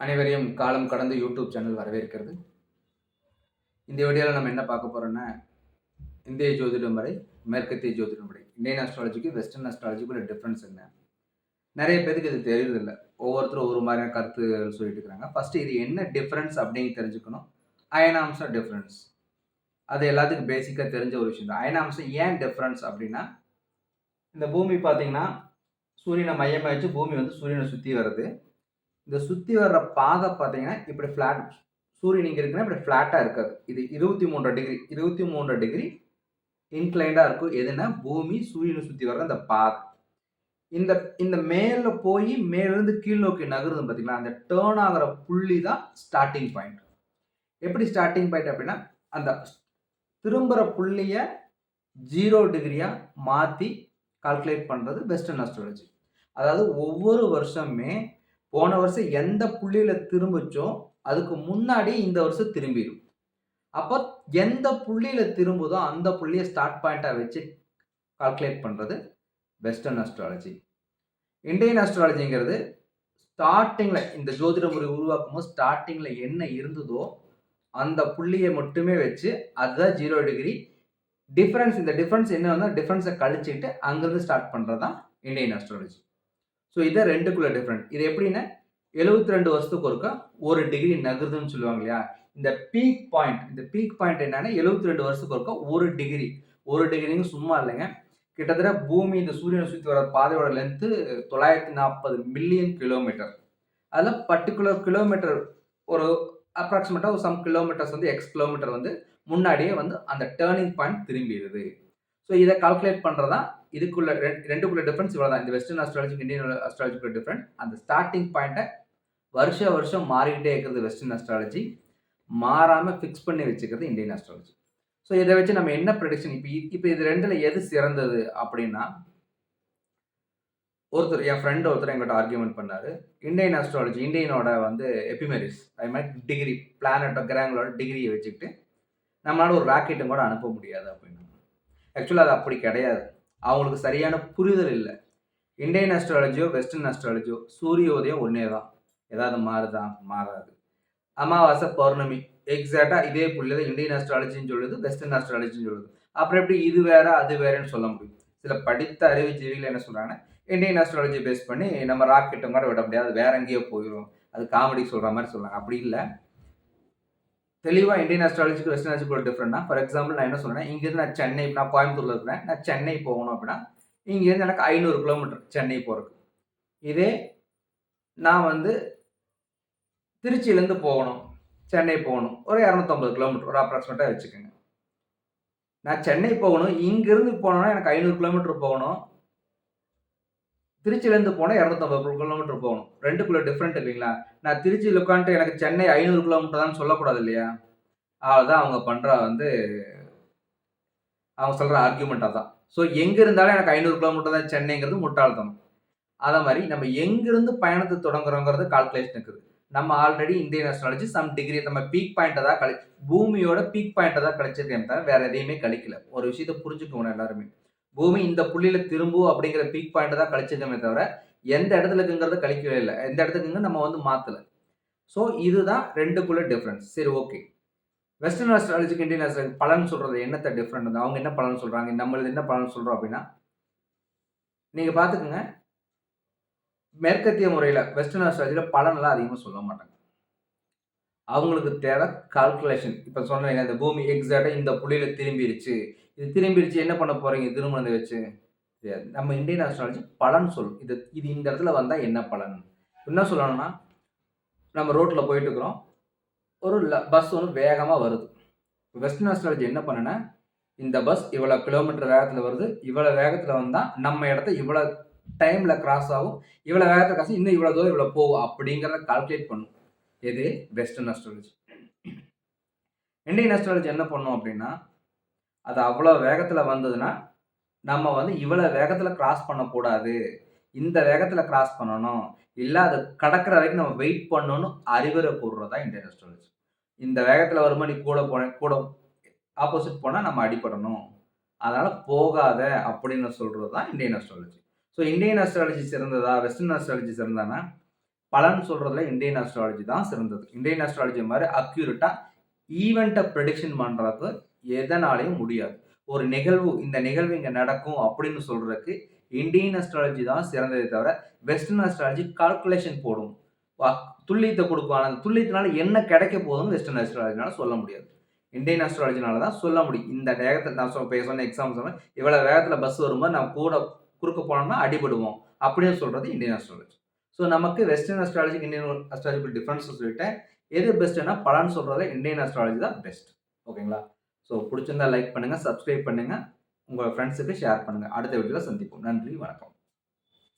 அனைவரையும் காலம் கடந்த யூடியூப் சேனல் வரவேற்கிறது. இந்த வீடியோவில் நம்ம என்ன பார்க்க போகிறோம்னா, இந்திய ஜோதிட முறை, மேற்கத்திய ஜோதிட முறை, இந்தியன் அஸ்ட்ராலஜிக்கு வெஸ்டர்ன் அஸ்ட்ராலஜிக்கு உள்ள டிஃப்ரென்ஸ் என்ன? நிறைய பேருக்கு இது தெரியறதில்ல. ஒவ்வொருத்தரும் ஒரு மாதிரியான கருத்துகள் சொல்லிட்டு இருக்கிறாங்க. ஃபஸ்ட்டு இது என்ன டிஃப்ரென்ஸ் அப்படின்னு தெரிஞ்சுக்கணும். அயனாம்ச டிஃப்ரென்ஸ், அது எல்லாத்துக்கும் பேசிக்காக தெரிஞ்ச ஒரு விஷயம் தான். அயனாம்சம் ஏன் டிஃப்ரென்ஸ் அப்படின்னா, இந்த பூமி பார்த்தீங்கன்னா சூரியனை மையமாக வச்சு பூமி வந்து சூரியனை சுற்றி வருது. இந்த சுற்றி வர்ற பாதை பார்த்தீங்கன்னா இப்படி ஃப்ளாட், சூரியன் இங்கே இருக்குன்னா இப்படி ஃப்ளாட்டாக இருக்காது. இது 23 டிகிரி இன்க்ளைண்டாக இருக்கும். எதுனா பூமி சூரியனை சுற்றி வர்ற அந்த பாதை. இந்த இந்த மேலே போய் மேலேருந்து கீழ் நோக்கி நகருது பார்த்தீங்களா, அந்த டேர்ன் ஆகிற புள்ளி தான் ஸ்டார்டிங் பாயிண்ட். எப்படி ஸ்டார்டிங் பாயிண்ட் அப்படின்னா, அந்த திரும்புகிற புள்ளியை 0 டிகிரியாக மாற்றி கால்குலேட் பண்ணுறது வெஸ்டர்ன் அஸ்ட்ராலஜி. அதாவது ஒவ்வொரு வருஷமே போன வருஷம் எந்த புள்ளியில் திரும்பிச்சோ அதுக்கு முன்னாடி இந்த வருஷம் திரும்பிடும். அப்போ எந்த புள்ளியில் திரும்புதோ அந்த புள்ளியை ஸ்டார்ட் பாயிண்டாக வச்சு கால்குலேட் பண்ணுறது வெஸ்டர்ன் அஸ்ட்ராலஜி. இந்தியன் அஸ்ட்ராலஜிங்கிறது ஸ்டார்டிங்கில் இந்த ஜோதிட முறை உருவாக்கும் போது ஸ்டார்டிங்கில் என்ன இருந்ததோ அந்த புள்ளியை மட்டுமே வச்சு அதுதான் 0 டிகிரி டிஃப்ரென்ஸ். இந்த டிஃப்ரென்ஸ் என்ன, டிஃப்ரென்ஸை கழிச்சிட்டு அங்கேருந்து ஸ்டார்ட் பண்ணுறது தான் இந்தியன் அஸ்ட்ராலஜி. ஸோ இதை ரெண்டுக்குள்ள டிஃப்ரெண்ட். இது எப்படின்னா 72 வருஷத்துக்கு ஒருக்கா 1 டிகிரி நகருதுன்னு சொல்லுவாங்க இல்லையா. இந்த பீக் பாயிண்ட் என்னன்னா 72 வருஷத்துக்கு ஒருக்கா 1 டிகிரிங்க சும்மா இல்லைங்க. கிட்டத்தட்ட பூமி இந்த சூரியனை சுற்றி வர பாதையோட லென்த்து 940 மில்லியன் கிலோமீட்டர். அதில் பர்டிகுலர் கிலோமீட்டர் ஒரு அப்ராக்சிமேட்டாக ஒரு சம் கிலோமீட்டர்ஸ் வந்து எக்ஸ் கிலோமீட்டர் வந்து முன்னாடியே வந்து அந்த டேர்னிங் பாயிண்ட் திரும்பிடுது. ஸோ இதை கால்குலேட் பண்ணுறதா இதுக்குள்ள ரெண்டுக்குள்ள டிஃப்ரென்ஸ் இவ்வளோ தான். இந்த வெஸ்டர்ன் அஸ்ட்ராலஜிக்கு இந்தியன் அஸ்ட்ராலஜிக்குள்ள டிஃப்ரெண்ட். அந்த ஸ்டார்டிங் பாயிண்ட்டை வருஷம் மாறிக்கிட்டே இருக்கிறது வெஸ்டர்ன் அஸ்ட்ராலஜி, மாறாமல் ஃபிக்ஸ் பண்ணி வச்சுக்கிறது இந்தியன் அஸ்ட்ராலஜி. ஸோ இதை வச்சு நம்ம என்ன ப்ரெடிக்ஷன், இப்போ இது ரெண்டில் எது சிறந்தது அப்படின்னா, என் ஃப்ரெண்ட் ஒருத்தர் எங்கிட்ட ஆர்கியூமெண்ட் பண்ணார். இந்தியன் அஸ்ட்ராலஜி, இந்தியனோட வந்து எபிமெரிஸ், அது மாதிரி டிகிரி பிளானட்டோ கிரகங்களோட டிகிரியை வச்சுக்கிட்டு நம்மளால ஒரு ராக்கெட்டும் கூட அனுப்ப முடியாது அப்படின்னு. ஆக்சுவலாக அது அப்படி கிடையாது. அவங்களுக்கு சரியான புரிதல் இல்லை. இந்தியன் அஸ்ட்ராலஜியோ வெஸ்டர்ன் அஸ்ட்ராலஜியோ சூரியோதயம் ஒன்றே தான். ஏதாவது மாறாது. அமாவாசை பௌர்ணமி எக்ஸாக்டாக இதே புள்ளி தான் இந்தியன் அஸ்ட்ராலஜின்னு சொல்லுது, வெஸ்டர்ன் அஸ்ட்ராலஜின்னு சொல்லுது. அப்புறம் எப்படி இது வேற அது வேறன்னு சொல்ல முடியும்? சில படித்த அறிவுஜீவிகள் என்ன சொல்கிறாங்கன்னா, இந்தியன் அஸ்ட்ராலஜி பேஸ் பண்ணி நம்ம ராக்கெட்டும் கூட விட முடியாது, வேற எங்கேயோ போயிடும், அது காமெடி சொல்கிற மாதிரி சொல்கிறாங்க. அப்படி இல்லை. தெளிவாக இந்தியன் அஸ்ட்ராலஜிக்கு வெஸ்டர்ன் அஸ்ட்ராலஜிக்கு டிஃப்ரெண்ட்னா, ஃபார் எக்ஸாம்பிள் நான் என்ன சொல்கிறேன், இங்கேருந்து நான் கோயம்புத்தூரில் இருக்கிறேன், நான் சென்னை போகணும் அப்படின்னா இங்கேருந்து எனக்கு 500 கிலோமீட்டர் சென்னை போகிறதுக்கு. இதே நான் வந்து திருச்சியிலேருந்து போகணும், சென்னை போகணும், ஒரு 250 கிலோமீட்டர் ஒரு அப்ராக்சிமேட்டாக வச்சுக்கோங்க. நான் சென்னை போகணும், இங்கேருந்து போனோன்னா எனக்கு 500 கிலோமீட்டர் போகணும், திருச்சியிலேருந்து போனால் 250 கிலோமீட்டர் போகணும். ரெண்டுக்குள்ள டிஃப்ரெண்ட் இல்லைங்களா. நான் திருச்சியில் உட்காந்துட்டு எனக்கு சென்னை 500 கிலோமீட்டர் தான் சொல்லக்கூடாது இல்லையா. அவ்வளோதான் அவங்க பண்ணுற வந்து அவங்க சொல்கிற ஆர்கியூமெண்ட்டாக தான். ஸோ எங்கே இருந்தாலும் எனக்கு 500 கிலோமீட்டர் தான் சென்னைங்கிறது முட்டாள்தனம். அதை மாதிரி நம்ம எங்கிருந்து பயணத்தை தொடங்குறோங்கிறது கால்குலேஷன் இருக்குது. நம்ம already Indian astrology some degree நம்ம பீக் பாயிண்ட்டை தான் பூமியோட பீக் பாயிண்ட்டை தான் கழிச்சிருக்கேன் தவிர வேற எதையுமே கழிக்கல. ஒரு விஷயத்தை புரிஞ்சுக்கணும் எல்லாருமே. பூமி இந்த புள்ளியில திரும்பும் அப்படிங்கிற பீக் பாயிண்ட்டை தான் கழிச்சிருக்கமே தவிர எந்த இடத்துல இருக்குங்கிறத கழிக்கவே இல்லை. எந்த இடத்துக்குங்க நம்ம வந்து மாற்றலை. ஸோ இதுதான் ரெண்டுக்குள்ள டிஃப்ரென்ஸ். சரி, ஓகே. வெஸ்டர்ன் அஸ்ட்ராலஜிக்கு இந்தியன் அஸ்ட்ராலஜி பலன் சொல்றது என்னத்த டிஃப்ரெண்ட், அவங்க என்ன பலன் சொல்றாங்க, நம்மளது என்ன பலன் சொல்றோம் அப்படின்னா, நீங்க பாத்துக்கோங்க. மேற்கத்திய முறையில வெஸ்டர்ன் அஸ்ட்ராலஜில பலனெல்லாம் அதிகமாக சொல்ல மாட்டாங்க. அவங்களுக்கு தேவை கால்குலேஷன். இப்ப சொன்னீங்க இந்த பூமி எக்ஸாக்டா இந்த புள்ளியில திரும்பிடுச்சு, இது திரும்பிடுச்சு என்ன பண்ண போறீங்க திருமணத்தை வச்சு. நம்ம இந்தியன் அஸ்ட்ராலஜி பலன் சொல்லும். இது இந்த இடத்துல வந்தா என்ன பலன். என்ன சொல்லணும்னா, நம்ம ரோட்ல போயிட்டு இருக்கிறோம், ஒரு பஸ் ஒன்று வேகமாக வருது. வெஸ்டர்ன் அஸ்ட்ராலஜி என்ன பண்ணுன்னா, இந்த பஸ் இவ்வளோ கிலோமீட்டர் வேகத்தில் வருது, இவ்வளோ வேகத்தில் வந்தால் நம்ம இடத்த இவ்வளோ டைமில் கிராஸ் ஆகும், இவ்வளோ வேகத்தில் கிராஸ் இன்னும் இவ்வளோ தூரம் இவ்வளோ போகும் அப்படிங்கிறத கால்குலேட் பண்ணும். எது வெஸ்டர்ன் அஸ்ட்ராலஜி. இந்தியன் அஸ்ட்ராலஜி என்ன பண்ணும் அப்படின்னா, அது அவ்வளோ வேகத்தில் வந்ததுன்னா நம்ம வந்து இவ்வளோ வேகத்தில் கிராஸ் பண்ணக்கூடாது, இந்த வேகத்தில் கிராஸ் பண்ணணும், இல்லை அது கடக்கிற வரைக்கும் நம்ம வெயிட் பண்ணணும்னு அறிவுரை கூறுறதா இந்தியன் அஸ்ட்ராலஜி. இந்த வேகத்தில் வரும்போது நீ கூட ஆப்போசிட் போனால் நம்ம அடிப்படணும், அதனால் போகாத அப்படின்னு சொல்கிறது தான் Indian astrology. So Indian astrology சிறந்ததா வெஸ்டர்ன் அஸ்ட்ராலஜி சிறந்தானா, பலன் சொல்றதுல இந்தியன் அஸ்ட்ராலஜி தான் சிறந்தது. இந்தியன் அஸ்ட்ராலஜி மாதிரி அக்யூரேட்டா ஈவெண்ட்டை ப்ரெடிக்ஷன் பண்றதுக்கு எதனாலயும் முடியாது. ஒரு நிகழ்வு இந்த நிகழ்வு இங்க நடக்கும் அப்படின்னு சொல்றதுக்கு இந்தியன் அஸ்ட்ராலஜி தான் சிறந்ததே தவிர வெஸ்டர்ன் அஸ்ட்ராலஜி கால்குலேஷன் போடும். துல்லியத்தை கொடுக்கும். ஆனால் அந்த துல்லியத்தினால என்ன கிடைக்க போகுதுன்னு வெஸ்டர்ன் அஸ்ட்ராலஜினால சொல்ல முடியாது. இந்தியன் அஸ்ட்ராலஜினால தான் சொல்ல முடியும். இந்த வேகத்தில் நான் சொன்ன எக்ஸாம்பிள் சொன்னேன். இவ்வளவு வேகத்துல பஸ் வரும்போது நம்ம கூட குறுக்க போனோம்னா அடிபடுவோம் அப்படின்னு சொல்றது இந்தியன் அஸ்ட்ராலஜி. ஸோ நமக்கு வெஸ்டர்ன் அஸ்ட்ராலஜிக்கு இந்தியன் அஸ்ட்ராலஜி டிஃபரன்ஸ் சொல்லிட்டேன். எது பெஸ்ட்னா பலன் சொல்றதுல இந்தியன் அஸ்ட்ராலஜி தான் பெஸ்ட். ஓகேங்களா? ஸோ பிடிச்சிருந்தா லைக் பண்ணுங்க, சப்ஸ்கிரைப் பண்ணுங்க, உங்க ஃப்ரெண்ட்ஸுக்கு ஷேர் பண்ணுங்க. அடுத்த வீடியோல சந்திப்போம். நன்றி, வணக்கம்.